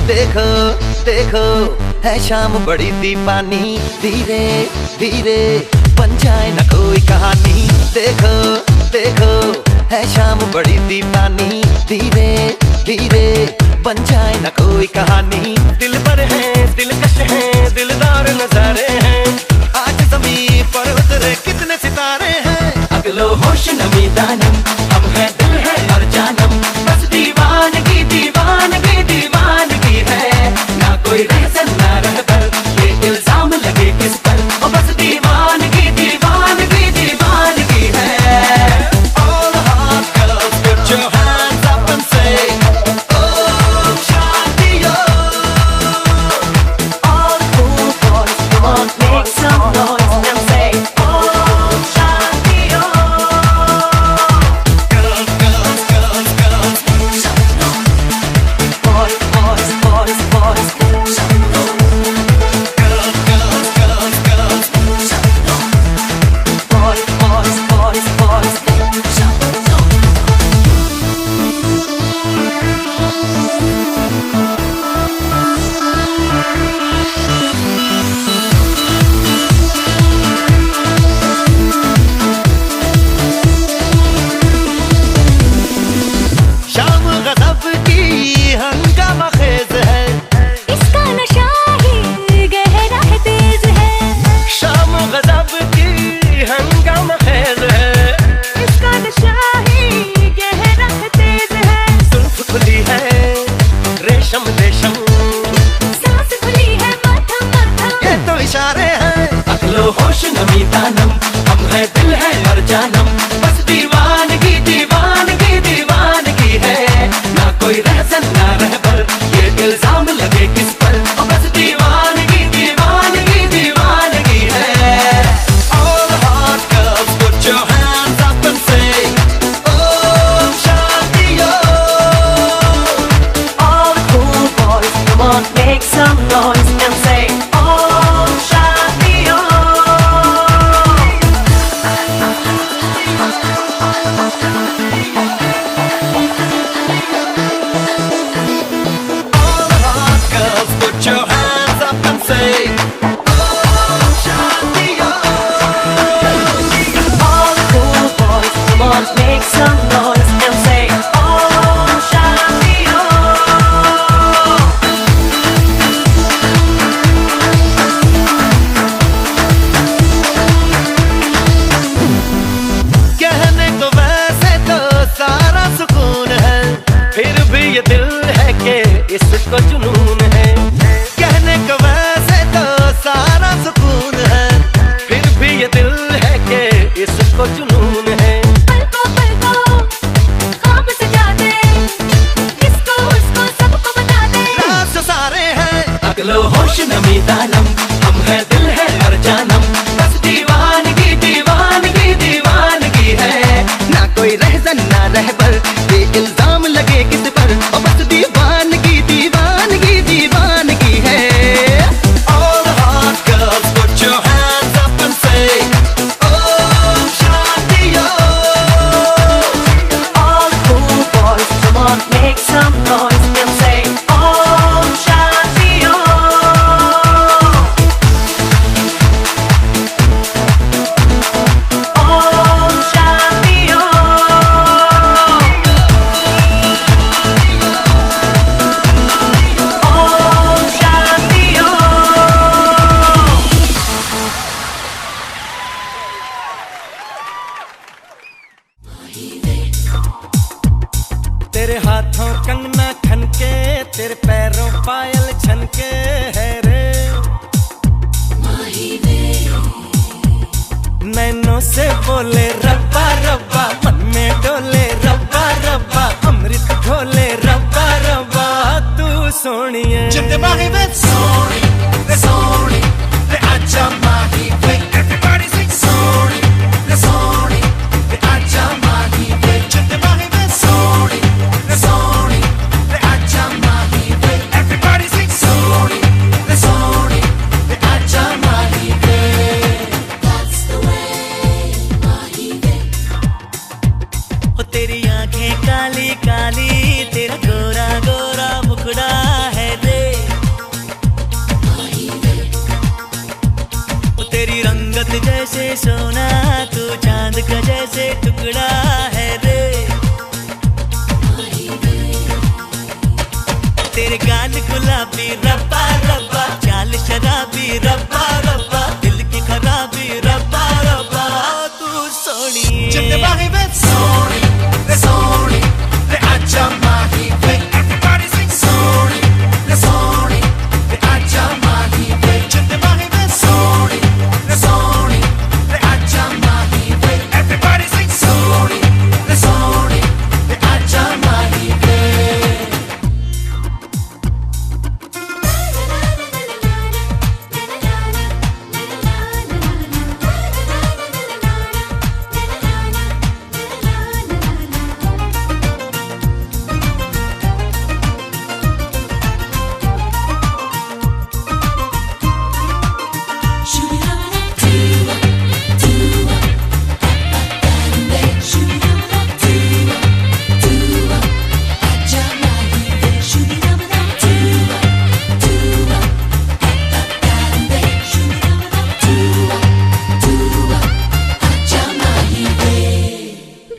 देखो देखो है शाम बड़ी दीवानी, धीरे धीरे बन जाए न कोई कहानी। देखो देखो है शाम बड़ी दीवानी, धीरे धीरे बन जाए न कोई कहानी। दिल पर है दिलकश है दिलदार नजारे हैं, आज ज़मीं पर उतरे कितने सितारे हैं। अगलो होश नमी दानम, हम है दिल है और जानम, बस दीवानगी दीवानगी दीवानगी है। ना कोई रहसन ना रहबर, ये इल्जाम लगे किस पर, ओ बस दीवानगी दीवानगी दीवानगी है। All the hot girls put your hands up and say oh शादी हो। All the cool boys, come on, make some noise and say oh शादी हो। Girls girls girls girls Boys boys boys boys girls girls girls girls boys boys boys boys शाम गज़ब की हंगामा खेज है, इसका नशा ही गहरा है तेज है। शाम गज़ब की हंगामा खेज है, इसका नशा ही गहरा है तेज है। जुल्फ खुली है रेशम रेशम, सांस खुली है मध्यम मध्यम, ये तो इशारे हैं। अगलो होश नमी दानम, हम है दिल है और जानम, बस दीवानगी दीवानगी दीवानगी है। ना कोई रहसन ना रहबर, ये इल्जाम लगे किस पर, ओ बस दीवानगी दीवानगी दीवानगी है। All the hot girls put your hands up and say oh शादी हो। all the cool boys, come on, make some noise and say oh शादी हो। All the hot girls put your hands up and say oh शादी हो। All the cool boys, come on, make some noise and say oh शादी हो। कहने को वैसे तो सारा सुकून है, फिर भी ये दिल है कि इसको जुनून है। कहने को वैसे तो सारा सुकून है, फिर भी ये दिल है कि इसको जुनून है। पलको ख्वाब सजा दे, किसको उसको सबको बता दे। राज जो सारे हैं, अगलो होश नमी दानम, हम है दिल है और जानम, बस दीवानगी दीवानगी दीवानगी है। ना कोई रहसन ना रहबर, ये इल्जाम लगे किस पर, ओ बस दीवानगी दीवानगी दीवानगी है। All the hot girls put your hands up and say oh शादी हो। All the cool boys, come on, make some noise and say oh शादी हो। Oh शादी हो। Oh शादी हो। तेरे हाथों कंगना खनके, तेरे पैरों पायल छनके है रे। नैनों से बोले रब्बा रब्बा, मन में डोले रब्बा रब्बा, अमृत घोले रब्बा रब्बा। सोनिए जिंदे माही वे सोनी ले सोनी ले आजा माही वे everybody sing सोनी ले सोनी ले आजा माही वे जिंदे माही वे सोनी ले सोनी ले आजा माही वे everybody sing सोनी ले सोनी ले आजा माही वे That's the way, माही वे। हो तेरी आंखें काली काली, तेरा गोरा गोरा मुखड़ा है रे। हो तेरी रंगत जैसे सोना, तू चांद का जैसे टुकड़ा है रे। तेरे गाल गुलाबी रब्बा रब्बा, चाल शराबी रब्बा रब्बा, दिल की खराबी रब्बा रब्बा, तू सोनी जिंदे माही वे सोनी ले सोनी ले आजा माही वे everybody sing सोनी ले सोनी ले आजा माही वे जिंदे माही वे सोनी ले सोनी ले आजा माही वे everybody sing सोनी ले सोनी ले आजा माही वे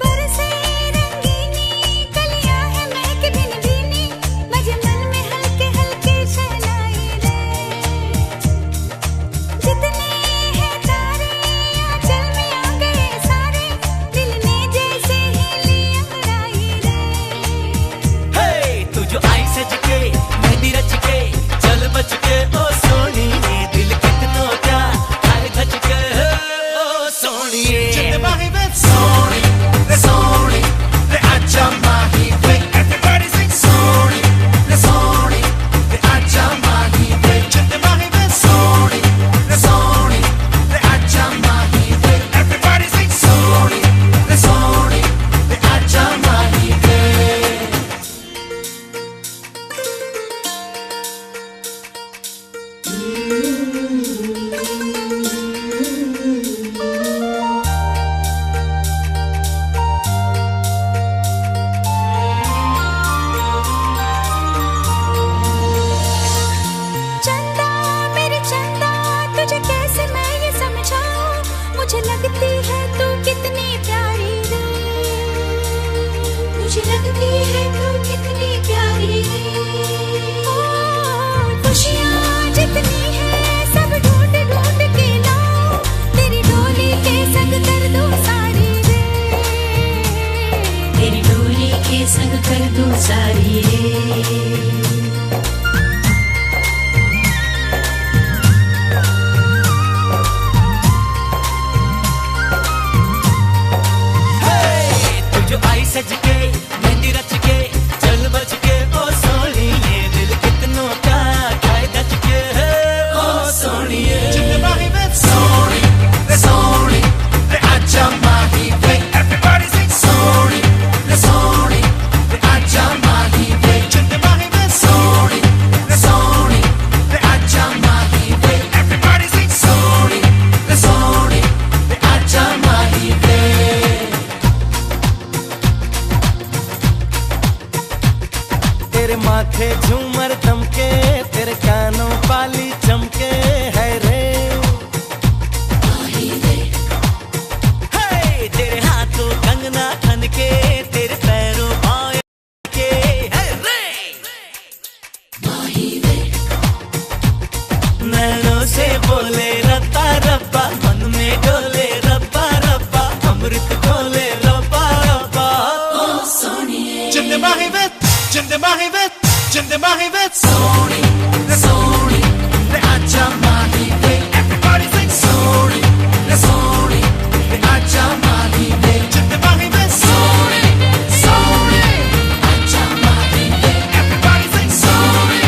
बरसे रंगीनी कलियां हैं महक भिन भीनी, बजे मन में हल्के हल्के शहनाई रे। जितने हैं तारे आंचल में आ गए सारे, दिल ने जैसे ही ली अंगड़ाई रे। हे तू जो आई सज के मेहंदी रच के, चल बच के ओ सोनी, दिल कितनों का आए धच के ओ सोनी। जिंदे माही वे सोनी ले सोनी ले आजा माही वे everybody sing सोनी ले सोनी ले आजा माही वे जिंदे माही वे सोनी ले सोनी ले आजा माही वे everybody sing सोनी ले सोनी ले आजा माही वे चंदा मेरे चंदा, तुझे कैसे मैं ये समझाऊं, मुझे लगती है तू कितनी प्यारी रे। मुझे लगती है तू कितनी प्यारी रे। ओ खुशियाँ जितनी है सब ढूंढ ढूंढ के लाऊं, तेरी डोली के संग कर दूं सारी रे। तेरी डोली के संग कर दूं सारी रे। तू जो आई सज के मेहंदी रच के, चल बच के ओ सोनी, दिल कितनों का आए धच के ओ सोनी। जिंदे माही वे सोनी ले सोनी ले आजा माही वे everybody sing सोनी ले सोनी ले आजा माही वे जिंदे माही वे सोनी ले सोनी ले आजा माही वे everybody sing सोनी ले सोनी ले आजा माही वे तेरे माथे झूमर दमके, तेरे कानों पाली चमके है रे। हे तेरे हाथों कंगना खन के, तेरे पैरों पाँव के है रे। नैनों से बोले रब्बा रब्बा, मन में डोले रब्बा रब्बा, अमृत खोले रब्बा रब्बा, ओ सोनी। जिंदे माही वे जिंदे माही वे जिंदे माही वे सोनी ले सोनी ले आजा माही वे everybody sing सोनी ले सोनी ले आजा माही वे जिंदे माही वे सोनी सोनी आजा माही वे everybody sing सोनी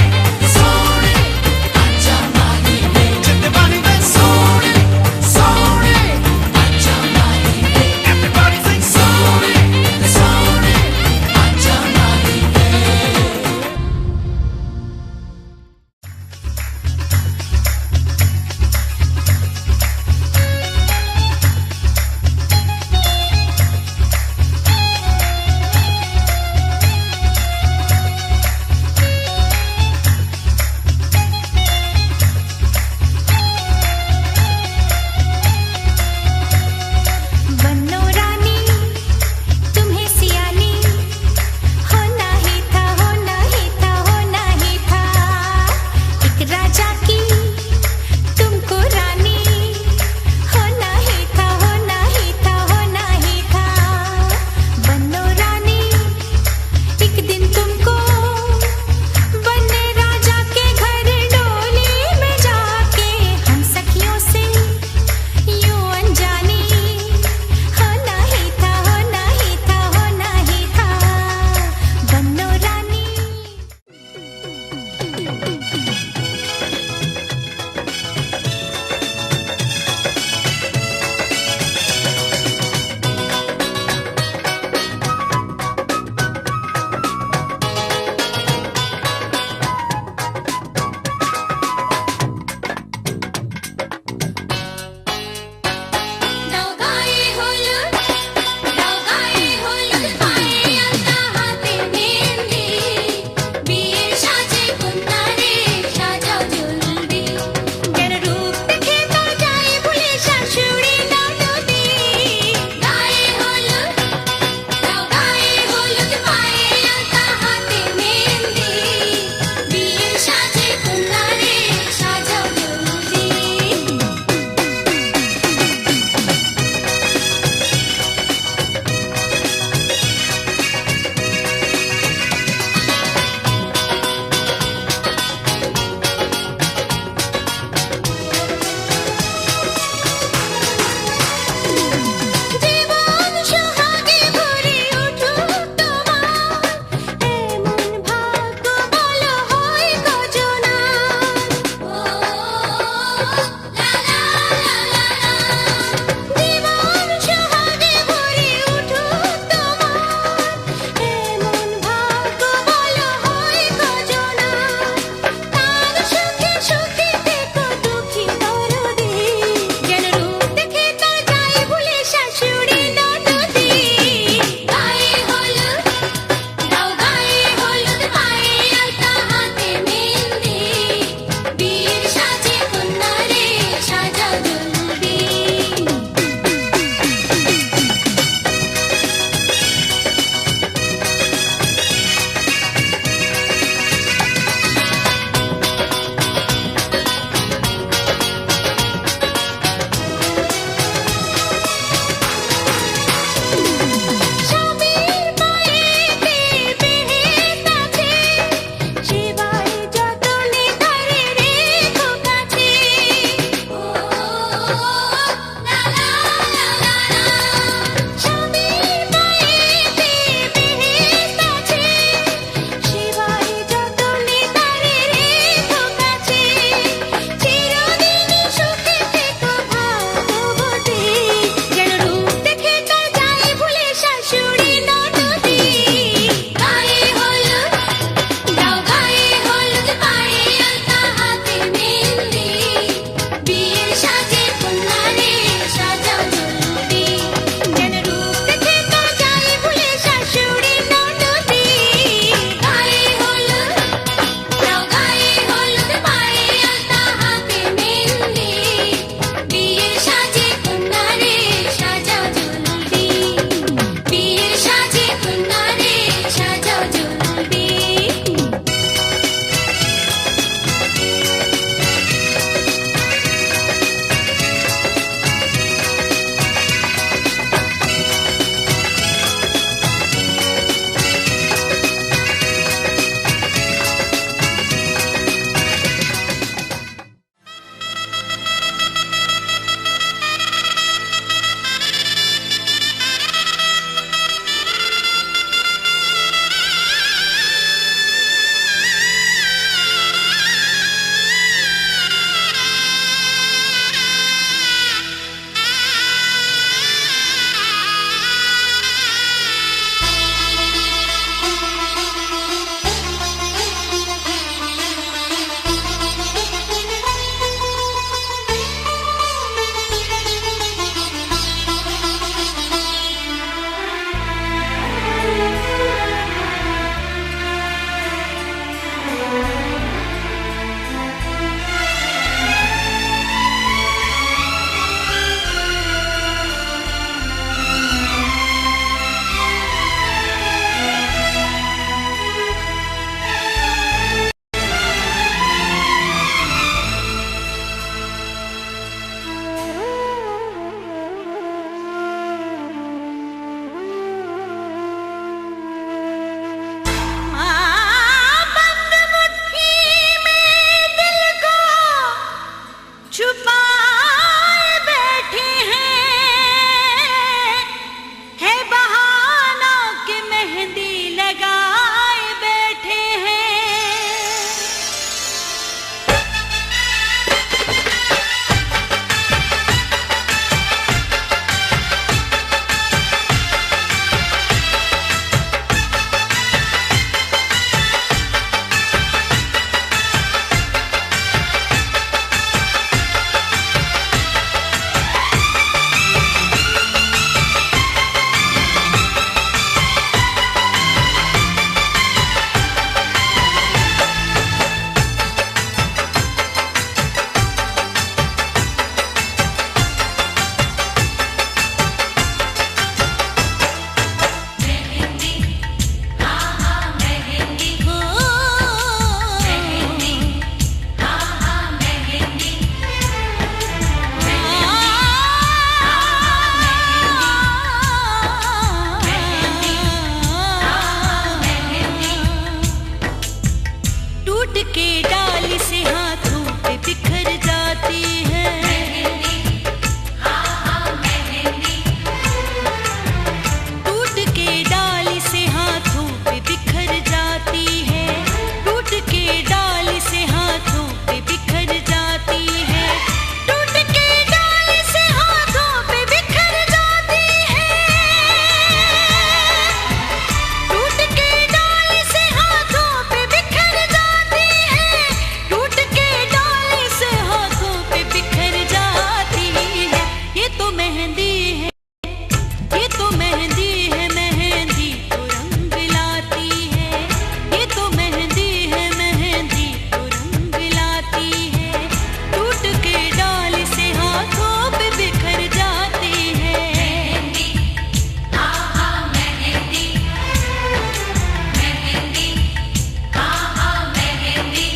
के डाली से हाथों पे बिखर जाती है। टूट के डाली से हाथों पे बिखर जाती है। टूट के डाली से हाथों पे बिखर जाती है। टूट के डाली से हाथों पे बिखर जाती है। टूट के डाली से हाथों पे बिखर जाती है। टूट के डाली से हाथों पे बिखर जाती है। ये तो मेहंदी है, ये तो मेहंदी है, मेहंदी तो रंग लाती है। ये तो मेहंदी है, मेहंदी तो रंग लाती है। टूट के डाली से हाथों पे बिखर जाती है। मेहंदी, हाँ हाँ मेहंदी, मेहंदी, हाँ हाँ मेहंदी।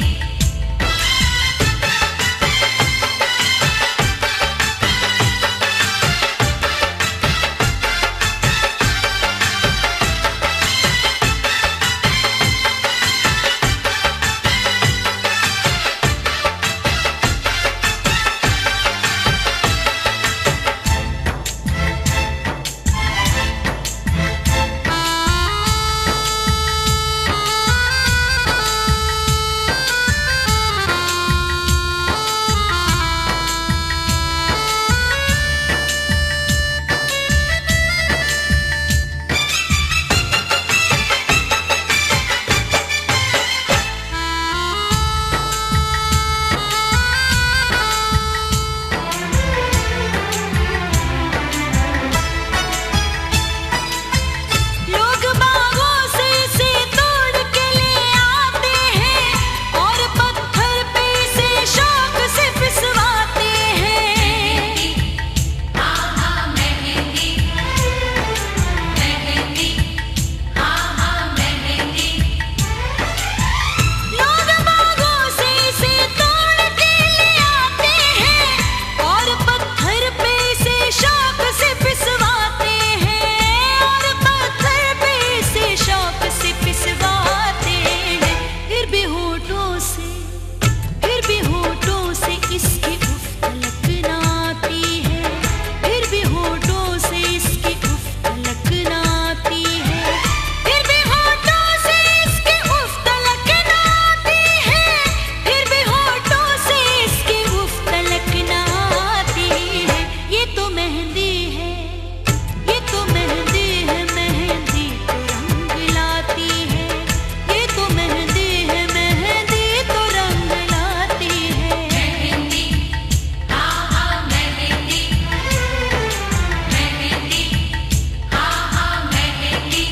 लोग बागों से इसे तोड़ के ले आते हैं और पत्थर पे इसे शौक से पिसवाते हैं। हाँ हाँ मेहंदी, मेहंदी, हाँ हाँ मेहंदी। लोग बागों से इसे तोड़ के ले आते हैं और पत्थर पे इसे शौक से पिसवाते हैं। और पत्थर पे इसे शौक से पिसवाते हैं। फिर भी होठों से, फिर भी होठों से इसकी उफ तलक ना आती है। फिर भी होठों से इसकी उफ तलक ना आती है। फिर भी होठों से इसकी उफ तलक ना आती है। फिर भी होठों से इसकी उफ तलक ना आती है। ये तो मेहंदी है, ये तो मेहंदी है, मेहंदी तो रंग लाती है। ये तो मेहंदी है, मेहंदी तो रंग लाती है। मेहंदी, हाँ हाँ मेहंदी, मेहंदी, हाँ हाँ मेहंदी।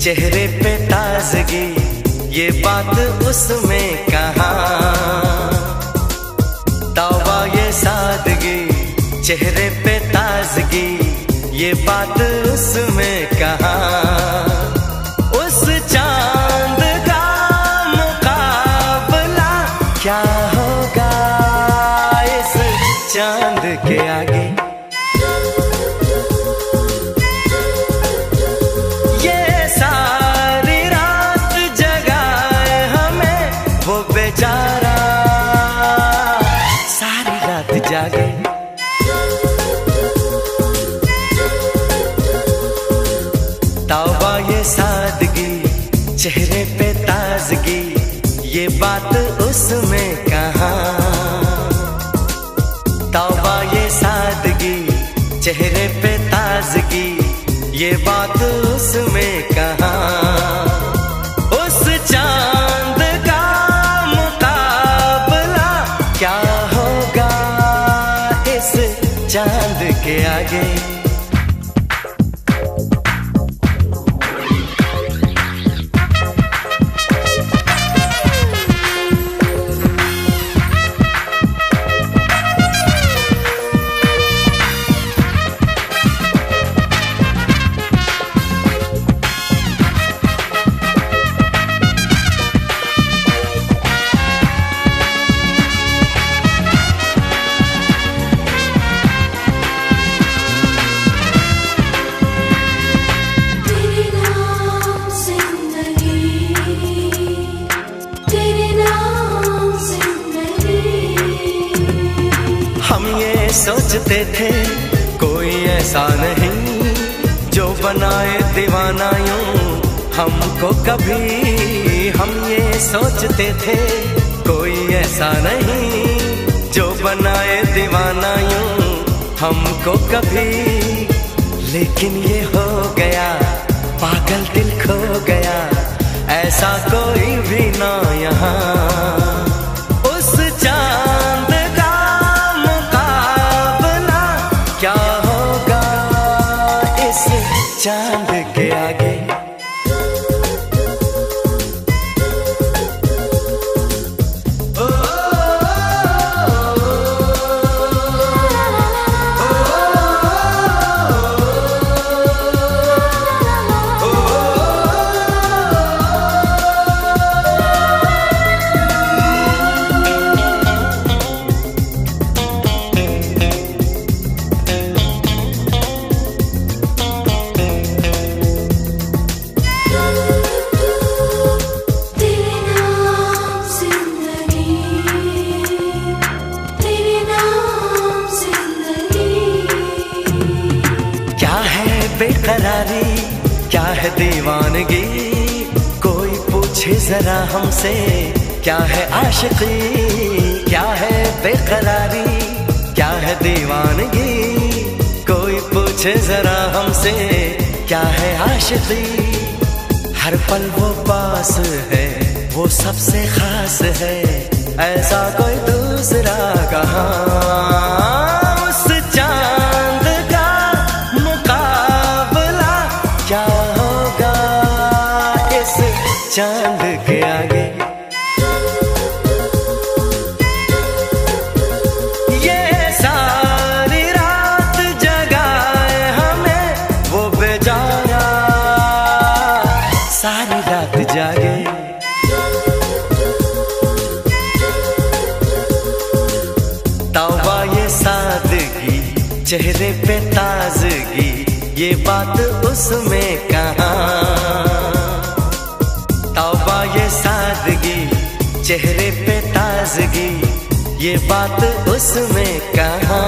चेहरे पे ताजगी, ये बात उसमें कहाँ। तौबा ये सादगी, चेहरे पे ताजगी, ये बात उसमें कहाँ। उस चांद का मुकाबला क्या होगा इस चांद के आगे। ये तौबा ये सादगी, चेहरे पे ताजगी, ये बात उसमें कहाँ। तौबा ये सादगी, चेहरे पे ताजगी, ये बात उसमें कहाँ। उस चांद का मुकाबला क्या होगा इस चांद के आगे। हम ये सोचते थे कोई ऐसा नहीं जो बनाए दीवाना यूं हमको कभी। हम ये सोचते थे कोई ऐसा नहीं जो बनाए दीवाना यूं हमको कभी। लेकिन ये हो गया, पागल दिल खो गया, ऐसा कोई भी ना यहाँ। उस चांद क्या होगा इस चांद के आगे। बेकरारी क्या है दीवानगी, कोई पूछे जरा हमसे क्या है आशिकी। क्या है बेकरारी क्या है दीवानगी, कोई पूछे जरा हमसे क्या है आशिकी। हर पल वो पास है, वो सबसे खास है, ऐसा कोई दूसरा कहाँ। उस चांद का मुकाबला क्या होगा इस चांद के आगे। ये सारी रात जगाए हमें वो बेचारा, सारी रात जागे। तौबा ये सादगी, चेहरे पे ताजगी, ये बात उसमें कहाँ। तौबा ये सादगी, चेहरे पे ताजगी, ये बात उसमें कहाँ।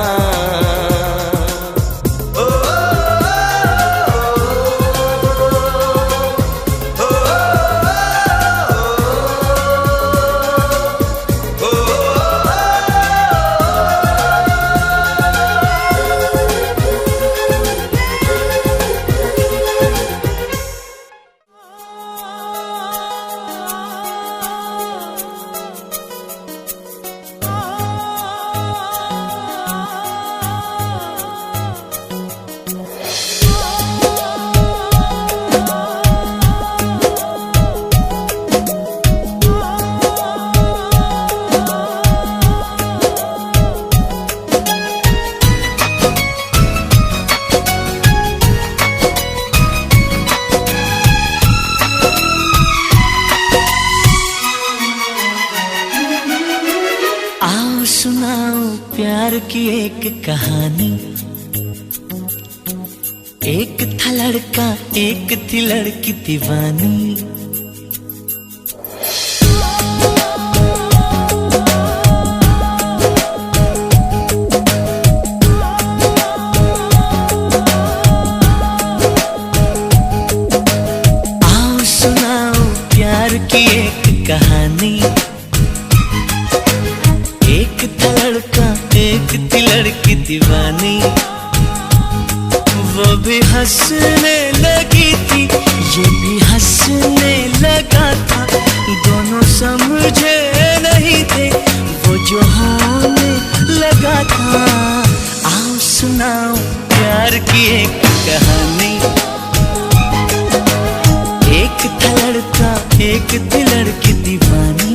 प्यार की एक कहानी। एक था लड़का, एक थी लड़की दीवानी। कहानी। एक था लड़का एक थी लड़की दीवानी, वो भी हंसने लगी थी ये भी हंसने लगा था। दोनों समझे नहीं थे वो जो होने लगा था। आओ सुनाओ प्यार की एक कहानी। एक था लड़का एक थी लड़की दीवानी।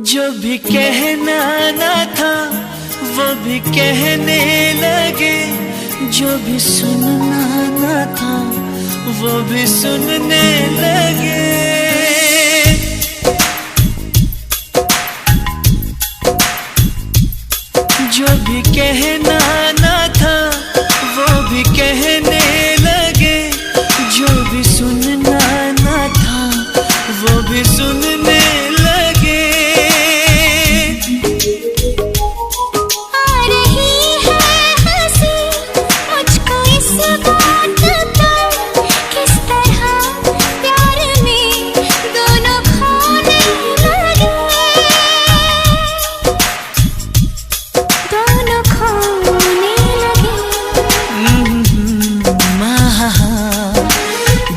जो भी कहना ना था वो भी कहने लगे, जो भी सुनना ना था वो भी सुनने लगे। जो भी कहना ना था वो भी कहने लगे, जो भी सुनना ना था वो भी सुनने लगे।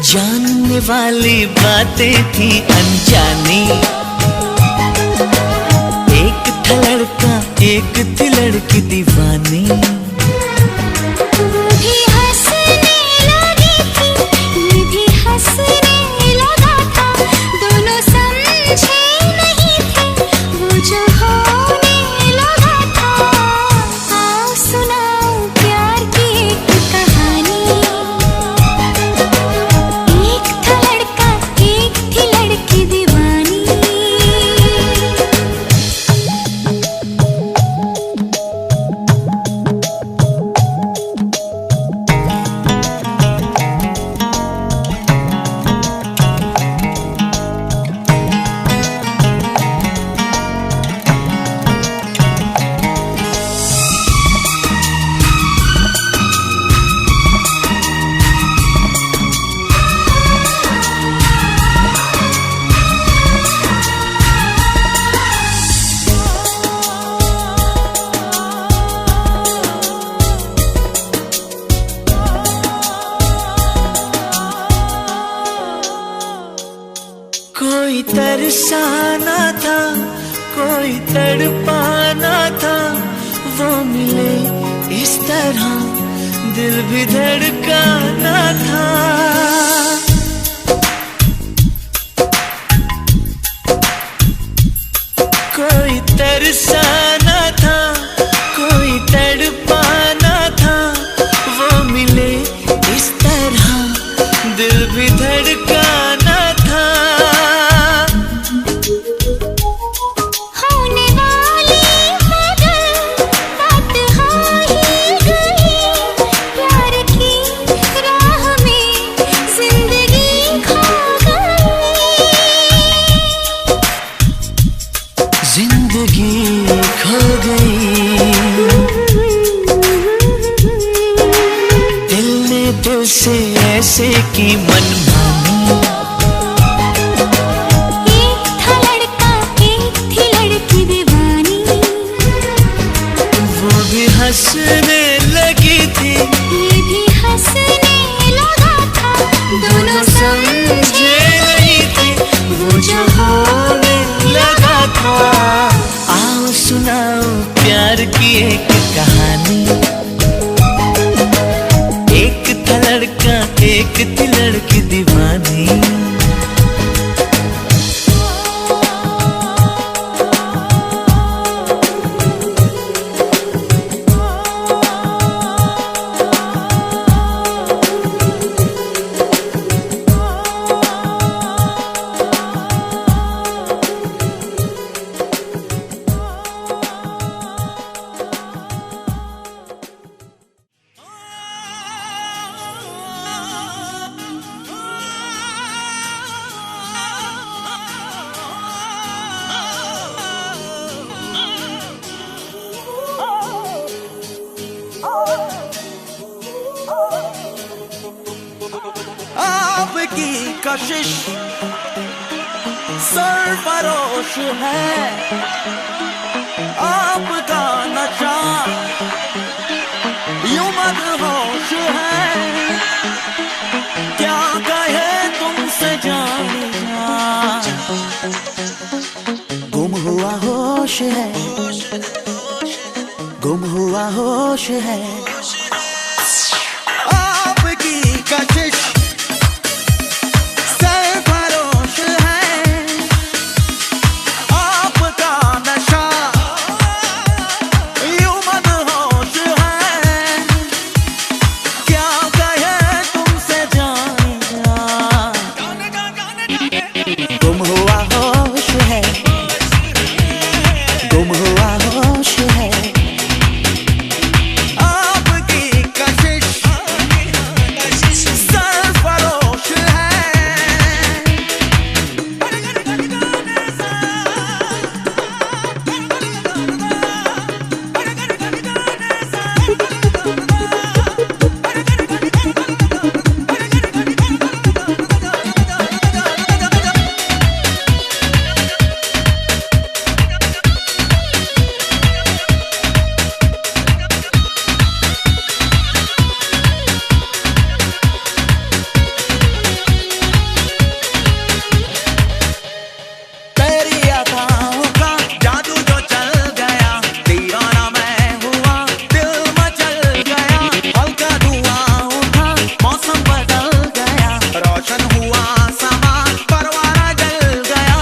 जानने वाली बातें थी अनजानी। एक था लड़का एक थी लड़की दीवानी। वो भी हंसने लगी थी ये भी हंसने लगा था। दोनों समझे नहीं थे वो जो होने लगा था। आओ सुनाओ प्यार की एक कहानी। कोई तरसाना था कोई तड़पाना था, वो मिले इस तरह दिल भी धड़काना था। कोई तरसाना था कोई तड़पाना था, वो मिले इस तरह दिल भी धड़काना था। होने वाली मगर बात हो ही गई, प्यार की राह में जिंदगी खो गई। जिंदगी खो गई, दिल ने दिल से ऐसे की मनमानी। एक था लड़का एक थी लड़की दीवानी, वो भी हंसने लगी थी ये भी हंसने लगा था। दोनों समझे नहीं थे वो जो होने लगा था। आओ सुनाओ प्यार की एक कहानी। एक था लड़का एक थी लड़की दीवानी। कशिश सरफरोश है, आपका नशा यूं मदहोश है, क्या कहे तुमसे जाने जा। गुम हुआ होश है, गुम हुआ होश है, आपकी कशिश सरफरोश है, आपका नशा यूं मदहोश है, क्या कहे तुमसे जाने जा। गुम हुआ होश है, गुम हुआ होश है, आपकी कशिश सरफरोश है। तेरी अदाओं का जादू जो चल गया, दीवाना मैं हुआ, दिल मचल गया, हल्का धुआं उठा, मौसम बदल गया, रोशन हुआ समा, परवाना जल गया।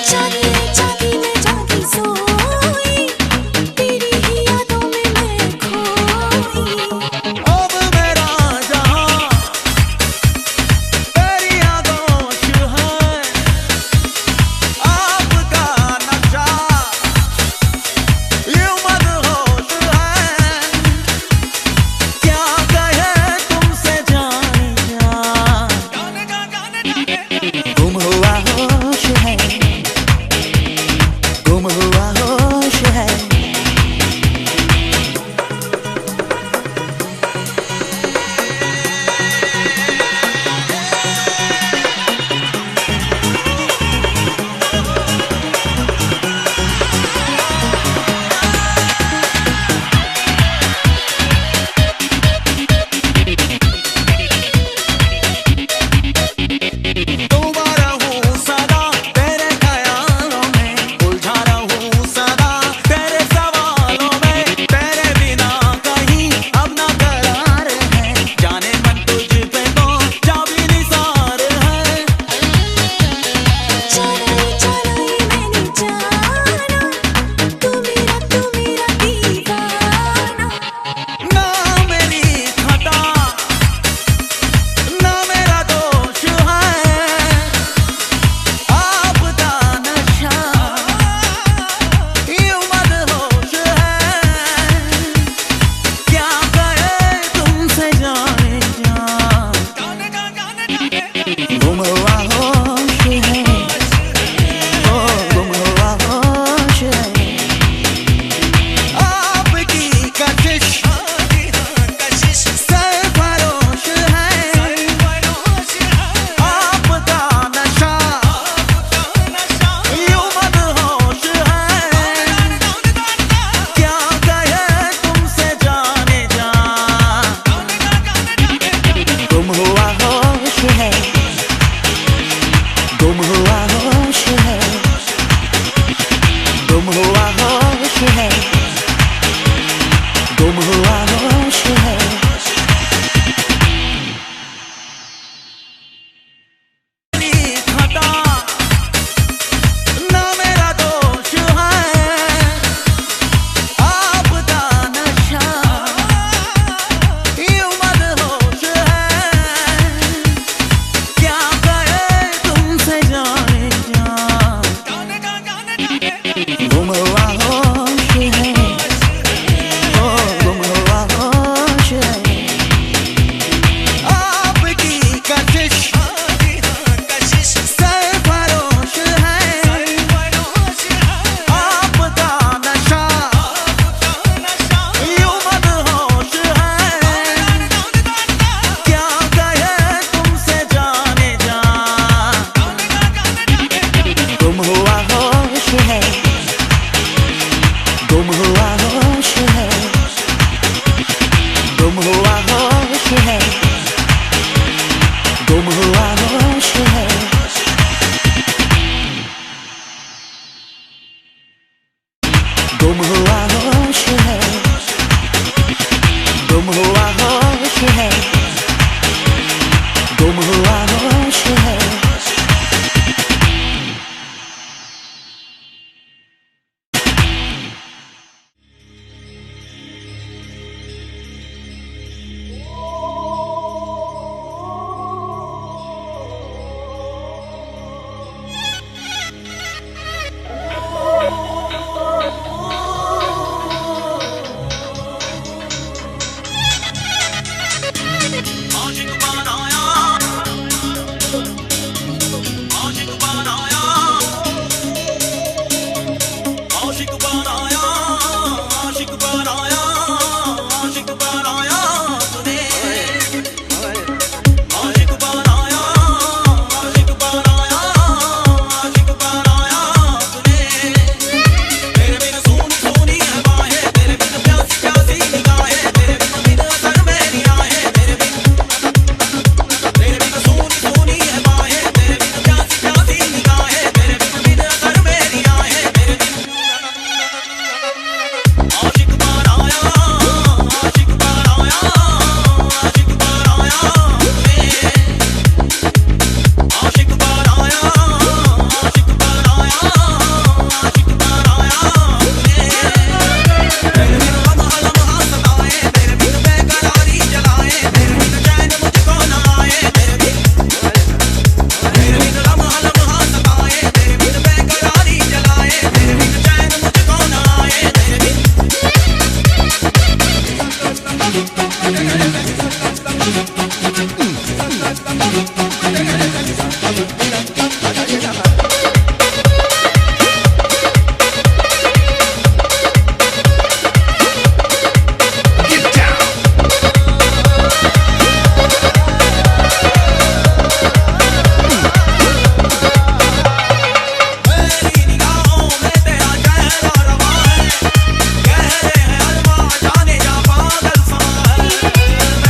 जागी जागी मैं जागी सोई, तेरी ही यादों में मैं खोई। अब मेरा जहां तेरी आगोश है, आपका नशा यूं मदहोश है, क्या कहे तुमसे जाने जा। गुम हुआ होश है, गुम हुआ होश है, डूबा रहूं सदा तेरे ख्यालों में, उलझा रहूं सदा तेरे सवालों में, तेरे बिना कहीं अब ना करार है, जाने मन तुझ पे तो जा भी निसार है। जाना जाना मैंने जाना, तू मेरा दीवाना। ना मेरी खता ना मेरा दोष है, आपका नशा यूं मदहोश है, क्या कहे तुमसे जाने जा। गुम हुआ होश है, ओ गुम हुआ होश है, आपकी कशिश सरफरोश है, आपका नशा यूं मदहोश है, क्या कहे तुमसे जाने जा। गुम हुआ होश है, गुम हुआ होश है, गुम हुआ होश है, गुम हुआ होश है। मेरी खता ना मेरा दोष है, आपका नशा यूं मदहोश है, क्या कहे तुमसे जाने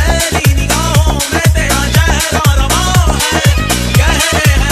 मेरी निगाहों में तेरा चेहरा रवा है, कह रहे हैं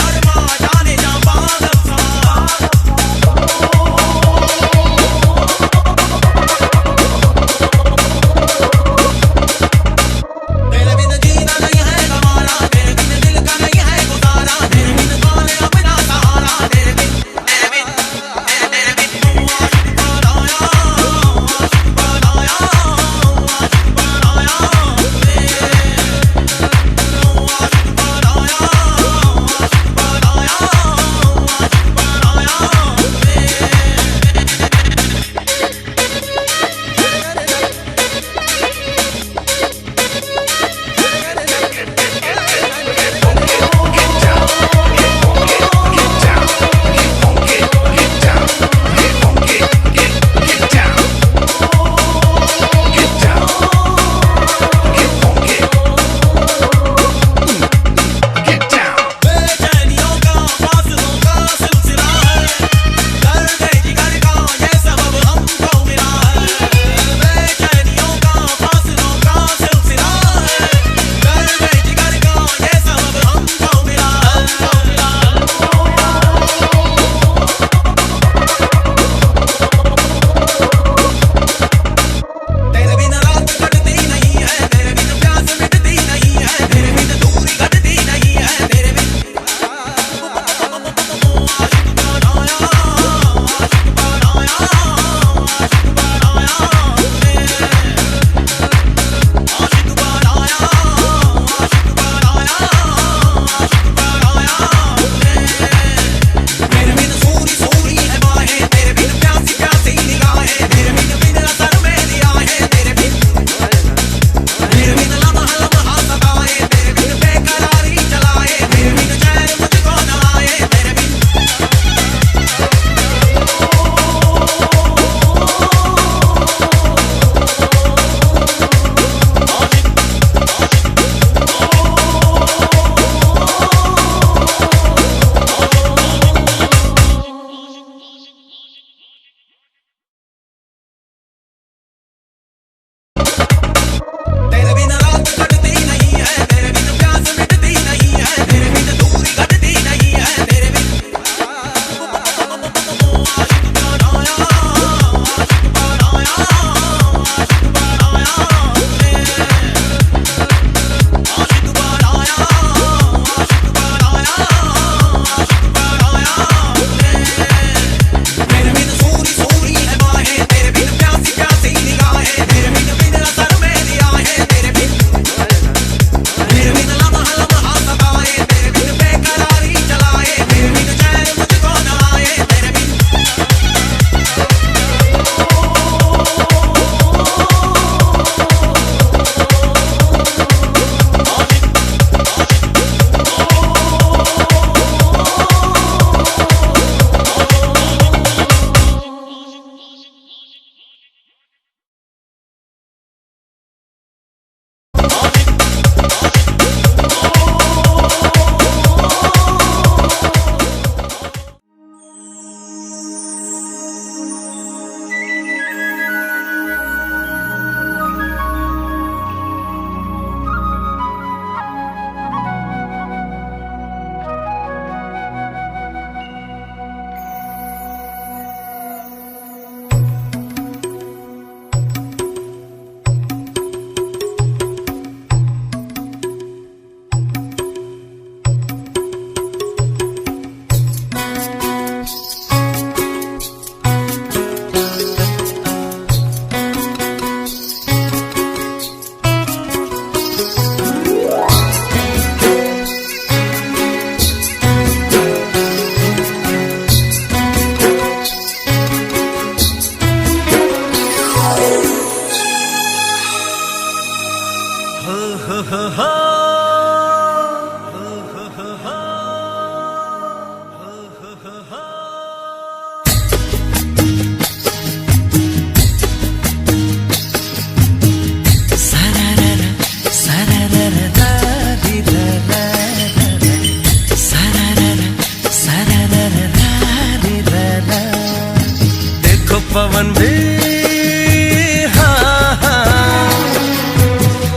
पवन भी, हाँ हाँ,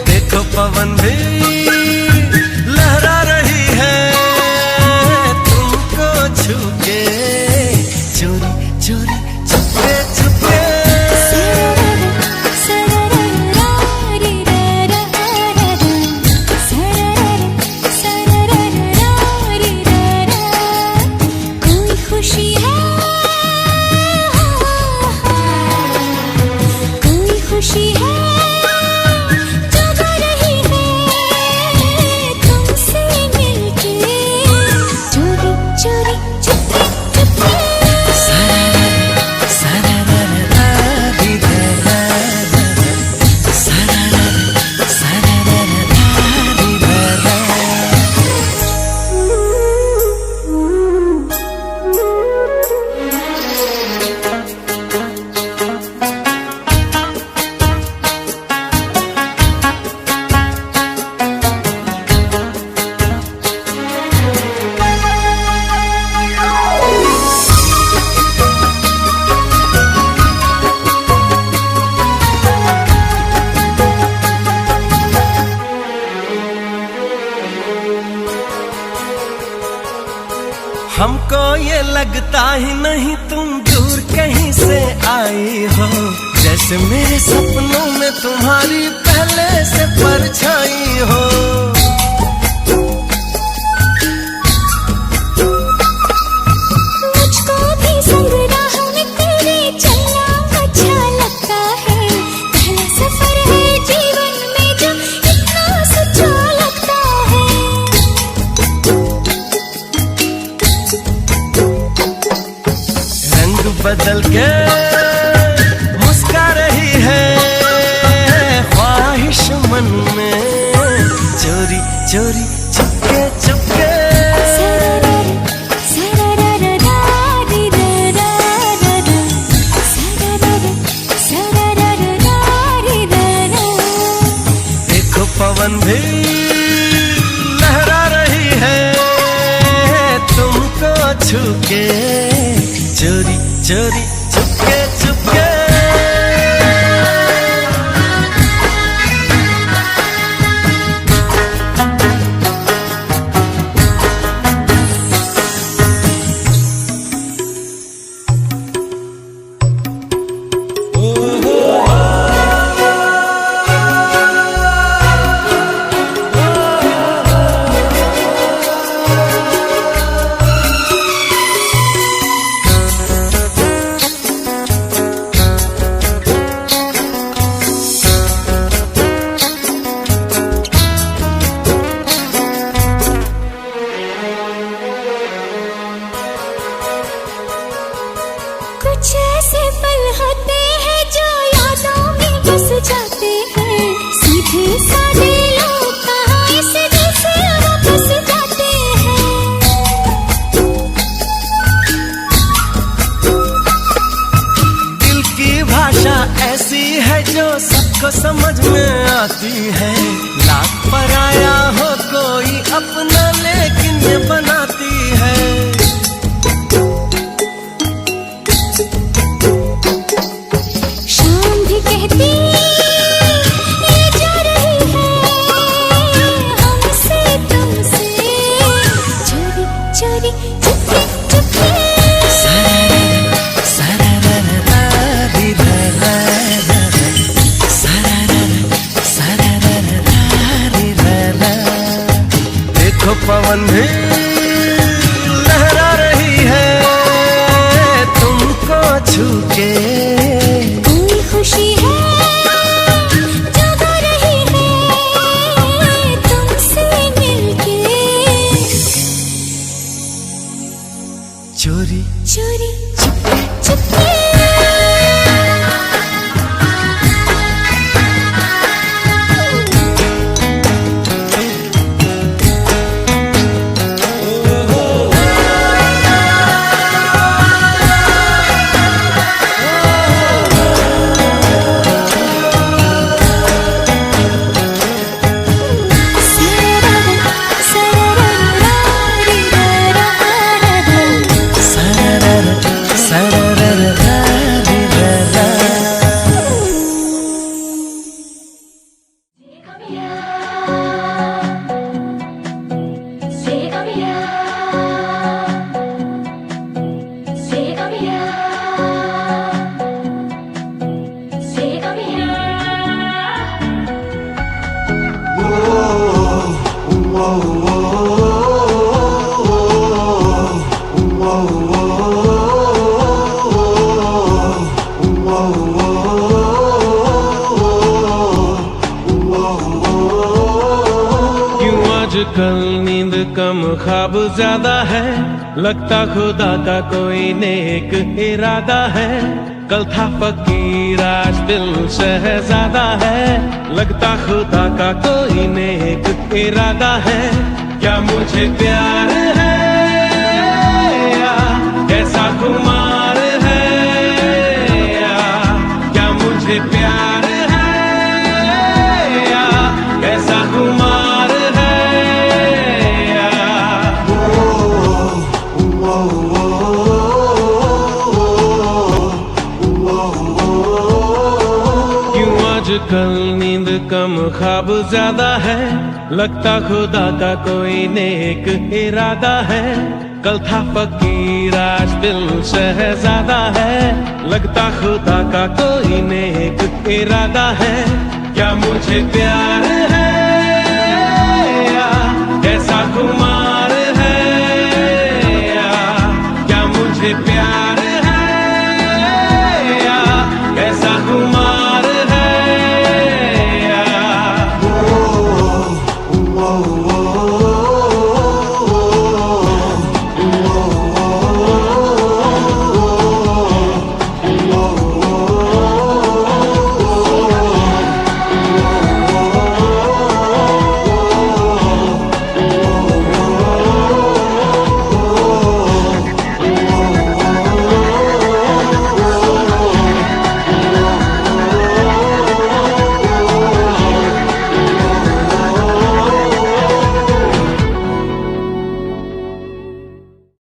देखो पवन भी लहरा रही है तुमको छू के, चोरी चोरी छुपके छुपके। खुशी है जगा रही है तुमसे मिलके, चोरी चोरी छुपके छुपके। हमको ये लगता ही नहीं तुम दूर कहीं से आई हो, जैसे मेरे सपनों में तुम्हारी पहले से परछाई हो। मुझको भी संग राह में तेरे चलना अच्छा लगता है, पहला सफर है जीवन में जो इतना सच्चा लगता है। रंग बदल के मुस्का रही है ख्वाहिश मन में, चोरी चोरी चुपके चुपके। देखो पवन भी लहरा रही है तुमको छू के, चोरी चोरी चुपके चुपके। कुछ ऐसे पल होते हैं जो यादों में बस जाते हैं, सीधे साधे लोग कहाँ इस दिल से वापस जाते हैं। दिल की भाषा ऐसी है जो सबको समझ में आती है, लाख पराया हो कोई अपना लेकिन ये बनाती है। शाम भी कहती ये जा रही है हमसे तुमसे, चोरी चोरी चुपके चुपके। देखो पवन भी लहरा रही है तुमको छू के, कोई खुशी है जगा रही है तुमसे मिलके, चोरी चोरी चुपके चुपके। सरर सरर ज्यादा है, लगता खुदा का कोई नेक इरादा है। कल था फकीर आज दिल शहजादा है, लगता खुदा का कोई नेक इरादा है। क्या मुझे प्यार है या कैसा खुमार है, या क्या मुझे प्यार है या कैसा खुमार है, या क्यों आजकल नींद कम ख्वाब ज्यादा है, लगता खुदा का कोई नेक इरादा है। कल था फकीर आज दिल शहजादा है, लगता खुदा का कोई नेक इरादा है। क्या मुझे प्यार है या कैसा खुमार